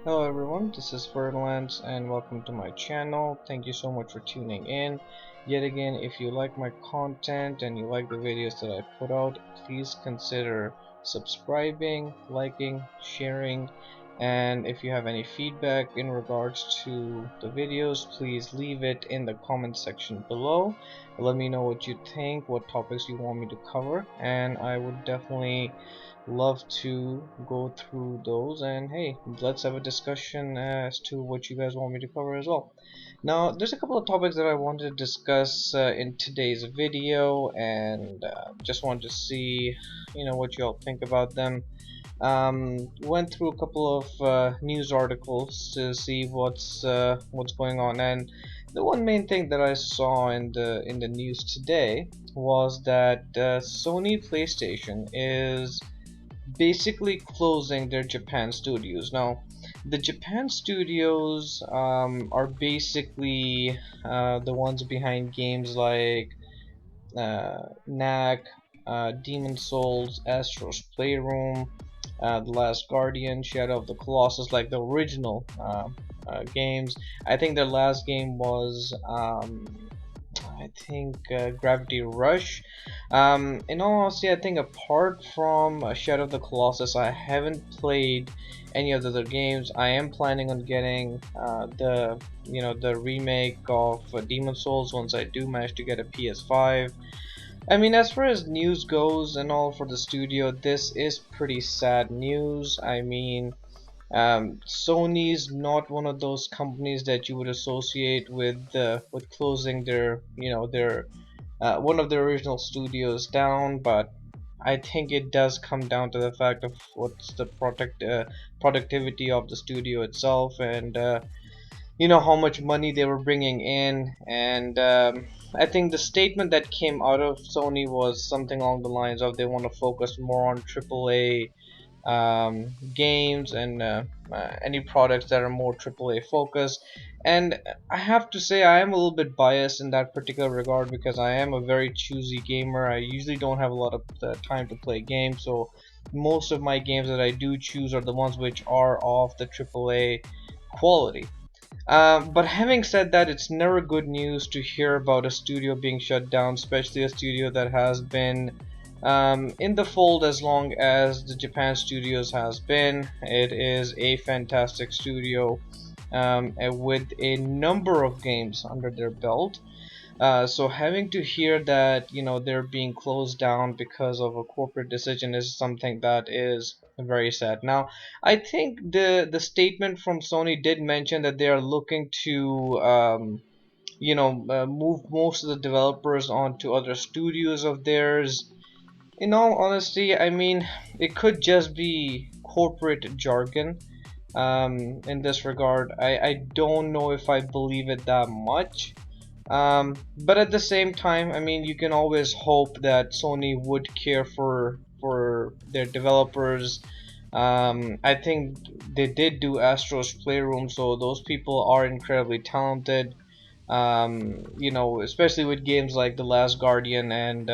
Hello everyone, this is Furtalance and welcome to my channel. Thank you so much for tuning in. Yet again, if you like my content and you like the videos that I put out, please consider subscribing, liking, sharing, and if you have any feedback in regards to the videos, please leave it in the comment section below. Let me know what you think, what topics you want me to cover, and I would definitely love to go through those, and hey, let's have a discussion as to what you guys want me to cover as well. Now there's a couple of topics that I wanted to discuss in today's video, and just wanted to see what you all think about them. Went through a couple of news articles to see what's going on, and the one main thing that I saw in the news today was that Sony PlayStation is basically closing their Japan studios. Now, the Japan studios are basically the ones behind games like Knack, Demon Souls, Astro's Playroom, The Last Guardian, Shadow of the Colossus, like the original games. I think their last game was I think Gravity Rush. In all honesty, I think apart from Shadow of the Colossus, I haven't played any of the other games. I am planning on getting the remake of Demon Souls once I do manage to get a PS5. I mean, as far as news goes and all for the studio, this is pretty sad news. I mean, Sony's not one of those companies that you would associate with closing their one of their original studios down, but I think it does come down to the fact of what's the productivity of the studio itself, and how much money they were bringing in, and I think the statement that came out of Sony was something along the lines of they want to focus more on AAA games and any products that are more AAA focused. And I have to say I am a little bit biased in that particular regard because I am a very choosy gamer. I usually don't have a lot of time to play games, so most of my games that I do choose are the ones which are of the AAA quality. But having said that, it's never good news to hear about a studio being shut down, especially a studio that has been in the fold as long as the Japan Studios has been. It is a fantastic studio and with a number of games under their belt. So having to hear that they're being closed down because of a corporate decision is something that is very sad. Now, I think the statement from Sony did mention that they are looking to move most of the developers onto other studios of theirs. In all honesty, I mean, it could just be corporate jargon in this regard. I don't know if I believe it that much. But at the same time, I mean, you can always hope that Sony would care for their developers. I think they did do Astro's Playroom, so those people are incredibly talented. Especially with games like The Last Guardian and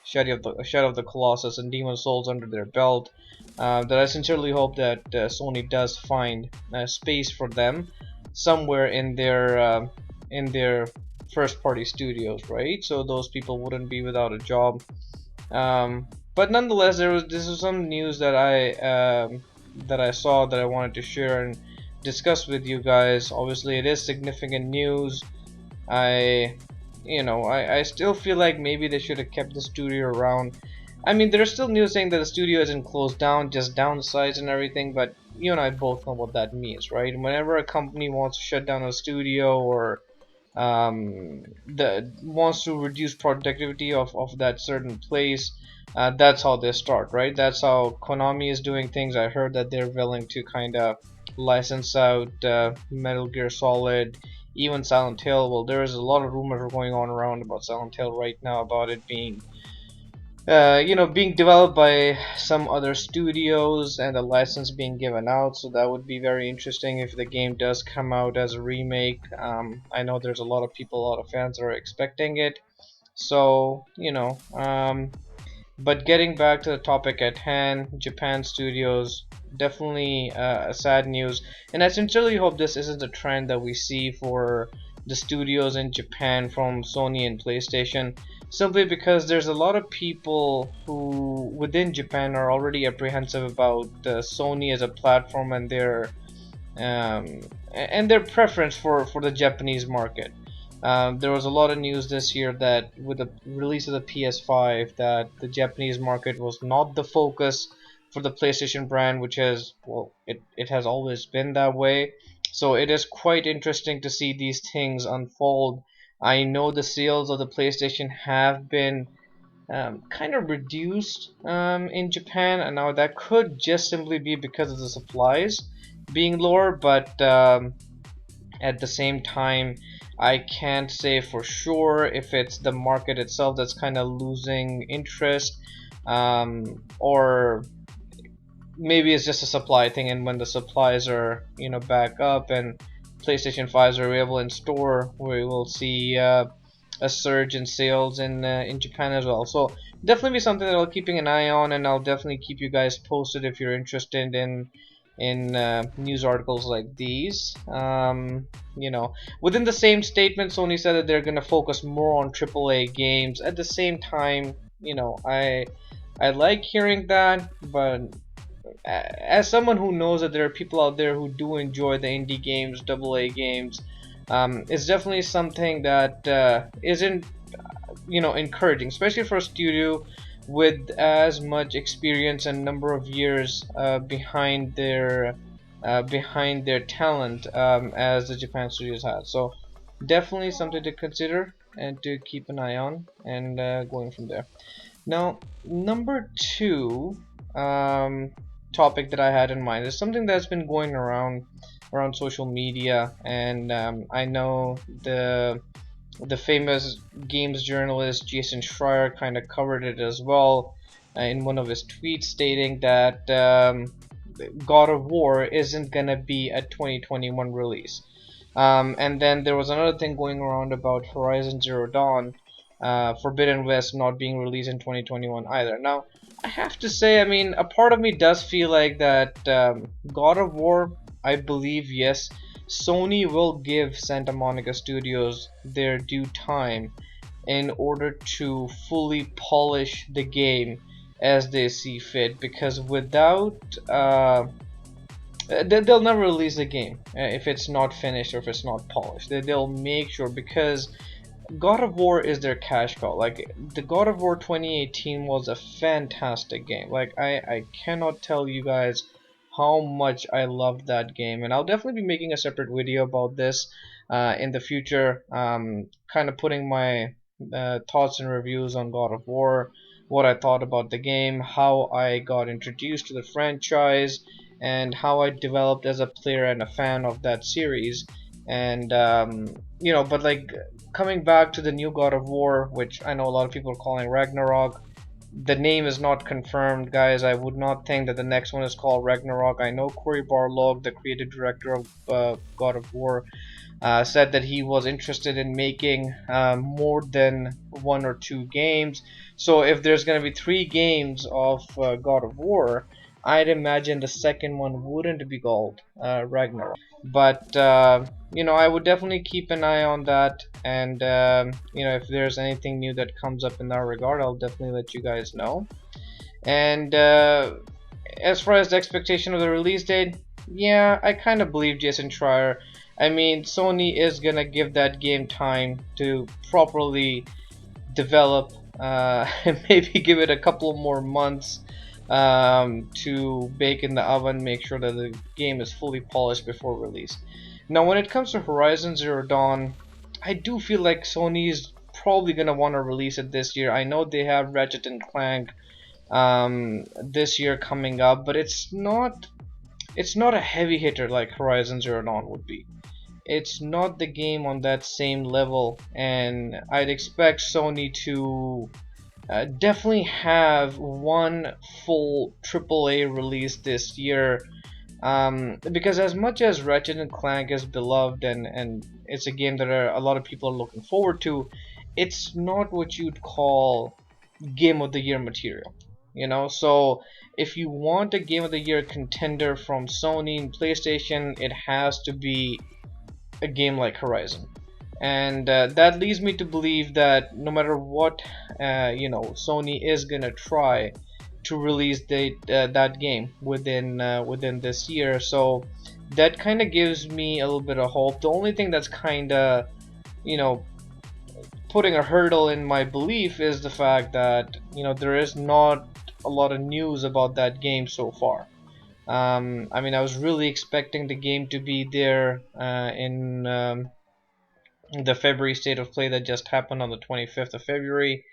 Shadow of the Colossus and Demon Souls under their belt. That I sincerely hope that Sony does find space for them somewhere in their first party studios, right? So those people wouldn't be without a job. But nonetheless, this is some news that I saw that I wanted to share and discuss with you guys. Obviously, it is significant news. I I still feel like maybe they should have kept the studio around. I mean, there's still news saying that the studio isn't closed down, just downsized and everything, but you and I both know what that means, right? Whenever a company wants to shut down a studio or wants to reduce productivity of that certain place, that's how they start, right? That's how Konami is doing things. I heard that they're willing to kind of license out Metal Gear Solid, even Silent Hill. Well, there's a lot of rumors going on around about Silent Hill right now, about it being being developed by some other studios and a license being given out. So that would be very interesting if the game does come out as a remake. I know there's a lot of people, a lot of fans are expecting it. So But getting back to the topic at hand, Japan studios, definitely sad news. And I sincerely hope this isn't a trend that we see for the studios in Japan from Sony and PlayStation, simply because there's a lot of people who within Japan are already apprehensive about Sony as a platform um, and their preference for the Japanese market. There was a lot of news this year that with the release of the PS5 that the Japanese market was not the focus for the PlayStation brand, which has, well, it has always been that way. So it is quite interesting to see these things unfold. I know the sales of the PlayStation have been kind of reduced in Japan, and now that could just simply be because of the supplies being lower, but at the same time, I can't say for sure if it's the market itself that's kind of losing interest, or maybe it's just a supply thing, and when the supplies are, back up and PlayStation 5s are available in store, we will see a surge in sales in Japan as well. So definitely be something that I'll keeping an eye on, and I'll definitely keep you guys posted if you're interested in news articles like these. Within the same statement, Sony said that they're gonna focus more on AAA games. At the same time, I like hearing that, but as someone who knows that there are people out there who do enjoy the indie games, AA games, it's definitely something that isn't encouraging, especially for a studio with as much experience and number of years behind their talent as the Japan studios had. So definitely something to consider and to keep an eye on, and going from there. Now, number two topic that I had in mind is something that's been going around social media, and I know the famous games journalist Jason Schreier kind of covered it as well in one of his tweets, stating that God of War isn't gonna be a 2021 release. And then there was another thing going around about Horizon Zero Dawn, Forbidden West not being released in 2021 either. Now, I have to say, I mean, a part of me does feel like that God of War, I believe, yes, Sony will give Santa Monica Studios their due time in order to fully polish the game as they see fit, because without they'll never release the game if it's not finished or if it's not polished. They'll make sure, because God of War is their cash cow. Like, the God of War 2018 was a fantastic game. Like, I cannot tell you guys how much I loved that game, and I'll definitely be making a separate video about this in the future, kind of putting my thoughts and reviews on God of War, what I thought about the game, how I got introduced to the franchise, and how I developed as a player and a fan of that series. And but like, coming back to the new God of War, which I know a lot of people are calling Ragnarok, the name is not confirmed, guys. I would not think that the next one is called Ragnarok. I know Cory Barlog, the creative director of God of War, said that he was interested in making more than one or two games. So if there's going to be 3 games of God of War, I'd imagine the second one wouldn't be called Ragnarok. But I would definitely keep an eye on that, and if there's anything new that comes up in that regard, I'll definitely let you guys know. And as far as the expectation of the release date, yeah, I kind of believe Jason Schreier. I mean, Sony is gonna give that game time to properly develop, and maybe give it a couple more months to bake in the oven, make sure that the game is fully polished before release. Now, when it comes to Horizon Zero Dawn, I do feel like Sony is probably gonna want to release it this year. I know they have Ratchet and Clank this year coming up, but it's not a heavy hitter like Horizon Zero Dawn would be. It's not the game on that same level, and I'd expect Sony to definitely have one full AAA release this year, because as much as Ratchet and Clank is beloved, and it's a game that a lot of people are looking forward to, it's not what you'd call game of the year material, so if you want a game of the year contender from Sony and PlayStation, it has to be a game like Horizon. And that leads me to believe that no matter what, Sony is gonna try to release that game within this year. So that kind of gives me a little bit of hope. The only thing that's kind of, you know putting a hurdle in my belief is the fact that there is not a lot of news about that game so far. I mean, I was really expecting the game to be there in the February state of play that just happened on the 25th of February.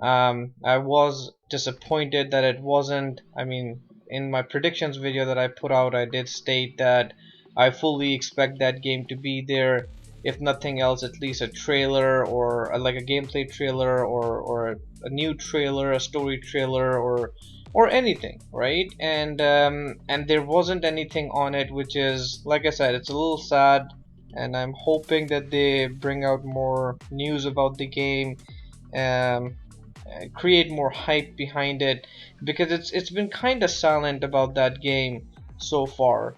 I was disappointed that it wasn't. I mean, in my predictions video that I put out, I did state that I fully expect that game to be there. If nothing else, at least a trailer or like a gameplay trailer or a new trailer, a story trailer, or anything, right? And there wasn't anything on it, which is, like I said, it's a little sad. And I'm hoping that they bring out more news about the game. Um, Create more hype behind it, because it's been kind of silent about that game so far,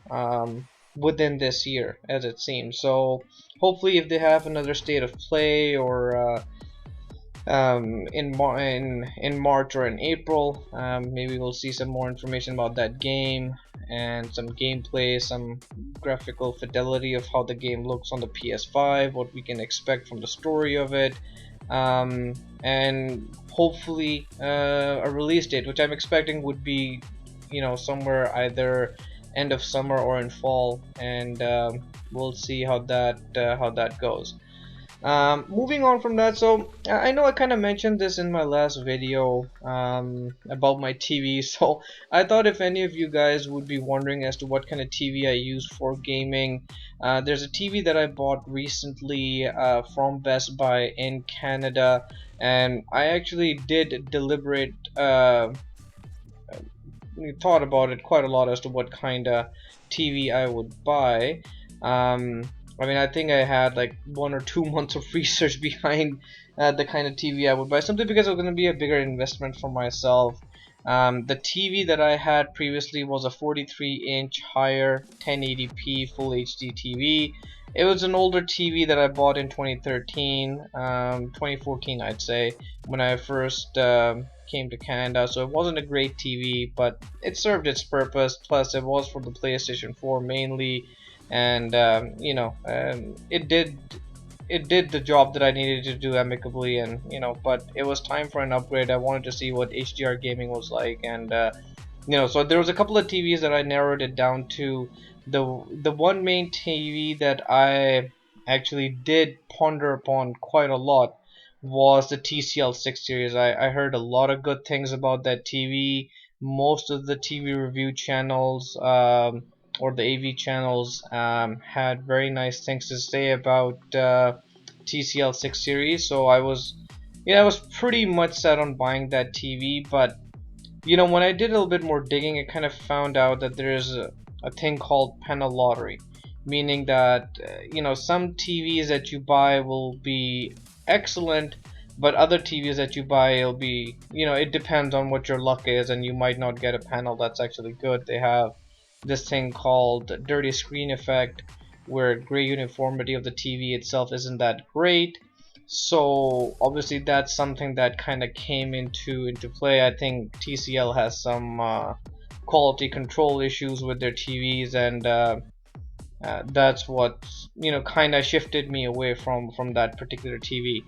within this year, as it seems. So hopefully, if they have another state of play, or in March or in April, maybe we'll see some more information about that game and some gameplay, some graphical fidelity of how the game looks on the PS5, what we can expect from the story of it, and hopefully a release date, which I'm expecting would be, somewhere either end of summer or in fall, and we'll see how that goes. Moving on from that, so I know I kind of mentioned this in my last video about my TV. So I thought if any of you guys would be wondering as to what kind of TV I use for gaming, there's a TV that I bought recently from Best Buy in Canada, and I actually did deliberate thought about it quite a lot as to what kind of TV I would buy. I mean, I think I had like 1 or 2 months of research behind the kind of TV I would buy, simply because it was going to be a bigger investment for myself. The TV that I had previously was a 43-inch higher 1080p Full HD TV. It was an older TV that I bought in 2013, 2014 I'd say, when I first came to Canada. So it wasn't a great TV, but it served its purpose. Plus, it was for the PlayStation 4 mainly, and it did the job that I needed to do amicably, and but it was time for an upgrade. I wanted to see what HDR gaming was like, and so there was a couple of TVs that I narrowed it down to. The one main TV that I actually did ponder upon quite a lot was the TCL 6 series. I heard a lot of good things about that TV. Most of the TV review channels, or the AV channels, had very nice things to say about TCL 6 series. So I was pretty much set on buying that TV. But when I did a little bit more digging, I kind of found out that there is a thing called panel lottery, meaning that some TVs that you buy will be excellent, but other TVs that you buy, it'll be, it depends on what your luck is, and you might not get a panel that's actually good. They have this thing called dirty screen effect, where gray uniformity of the TV itself isn't that great. So obviously that's something that kind of came into play. I think TCL has some quality control issues with their TVs, and that's what kind of shifted me away from that particular TV.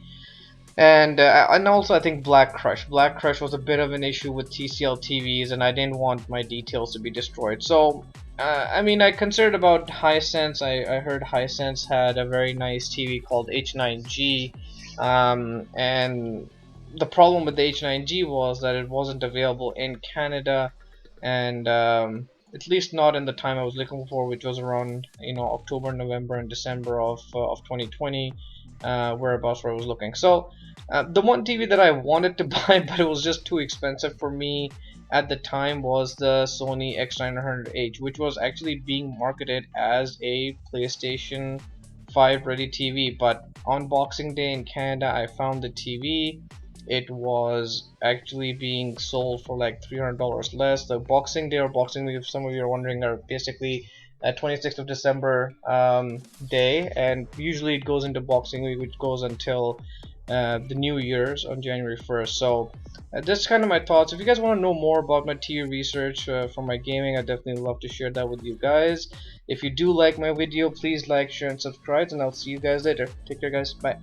And also I think Black Crush. Black Crush was a bit of an issue with TCL TVs, and I didn't want my details to be destroyed. So I mean, I considered about Hisense. I heard Hisense had a very nice TV called H9G, and the problem with the H9G was that it wasn't available in Canada, and at least not in the time I was looking for, which was around October, November, and December of 2020, whereabouts where I was looking. So the one TV that I wanted to buy, but it was just too expensive for me at the time, was the Sony X900H, which was actually being marketed as a PlayStation 5 ready TV. But on Boxing Day in Canada, I found the TV, it was actually being sold for like $300 less. The Boxing Day or Boxing Week, if some of you are wondering, are basically a 26th of December day, and usually it goes into Boxing Week, which goes until the New Year's on January 1st. So that's kind of my thoughts. If you guys want to know more about my TV research for my gaming, I definitely love to share that with you guys. If you do like my video, please like, share, and subscribe, and I'll see you guys later. Take care, guys. Bye.